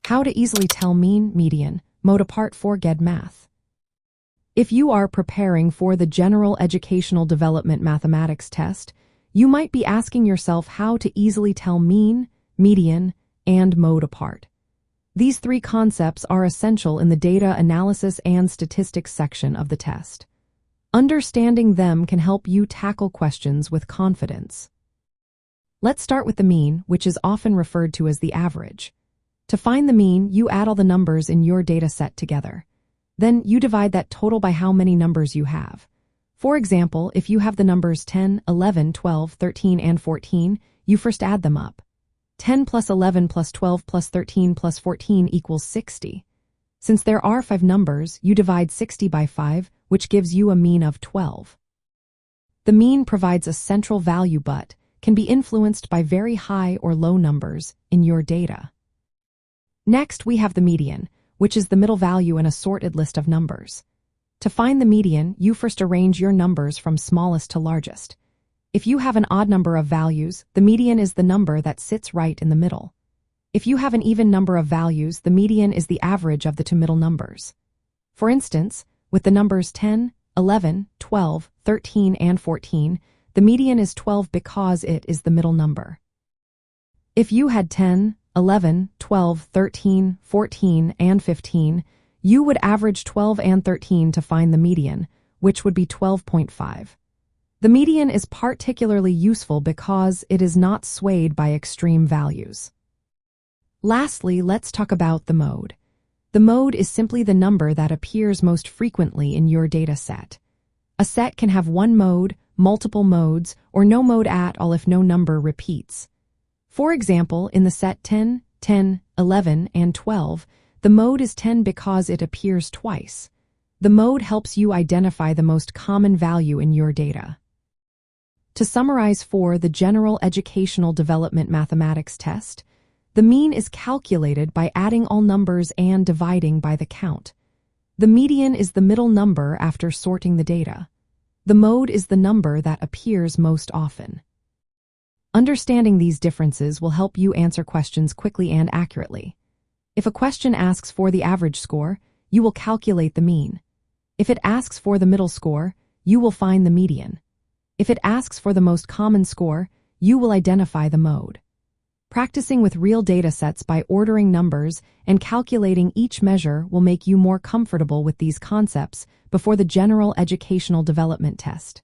How to easily tell mean, median, mode apart for GED Math. If you are preparing for the General Educational Development Mathematics test, you might be asking yourself how to easily tell mean, median, and mode apart. These three concepts are essential in the data analysis and statistics section of the test. Understanding them can help you tackle questions with confidence. Let's start with the mean, which is often referred to as the average. To find the mean, you add all the numbers in your data set together. Then you divide that total by how many numbers you have. For example, if you have the numbers 10, 11, 12, 13, and 14, you first add them up. 10 plus 11 plus 12 plus 13 plus 14 equals 60. Since there are 5 numbers, you divide 60 by 5, which gives you a mean of 12. The mean provides a central value but can be influenced by very high or low numbers in your data. Next, we have the median, which is the middle value in a sorted list of numbers. To find the median, you first arrange your numbers from smallest to largest. If you have an odd number of values, the median is the number that sits right in the middle. If you have an even number of values, the median is the average of the two middle numbers. For instance, with the numbers 10, 11, 12, 13, and 14, the median is 12 because it is the middle number. If you had 10, 11, 12, 13, 14, and 15, you would average 12 and 13 to find the median, which would be 12.5. The median is particularly useful because it is not swayed by extreme values. Lastly, let's talk about the mode. The mode is simply the number that appears most frequently in your data set. A set can have one mode, multiple modes, or no mode at all if no number repeats. For example, in the set 10, 10, 11, and 12, the mode is 10 because it appears twice. The mode helps you identify the most common value in your data. To summarize for the General Educational Development Mathematics test, the mean is calculated by adding all numbers and dividing by the count. The median is the middle number after sorting the data. The mode is the number that appears most often. Understanding these differences will help you answer questions quickly and accurately. If a question asks for the average score, you will calculate the mean. If it asks for the middle score, you will find the median. If it asks for the most common score, you will identify the mode. Practicing with real data sets by ordering numbers and calculating each measure will make you more comfortable with these concepts before the General Educational Development test.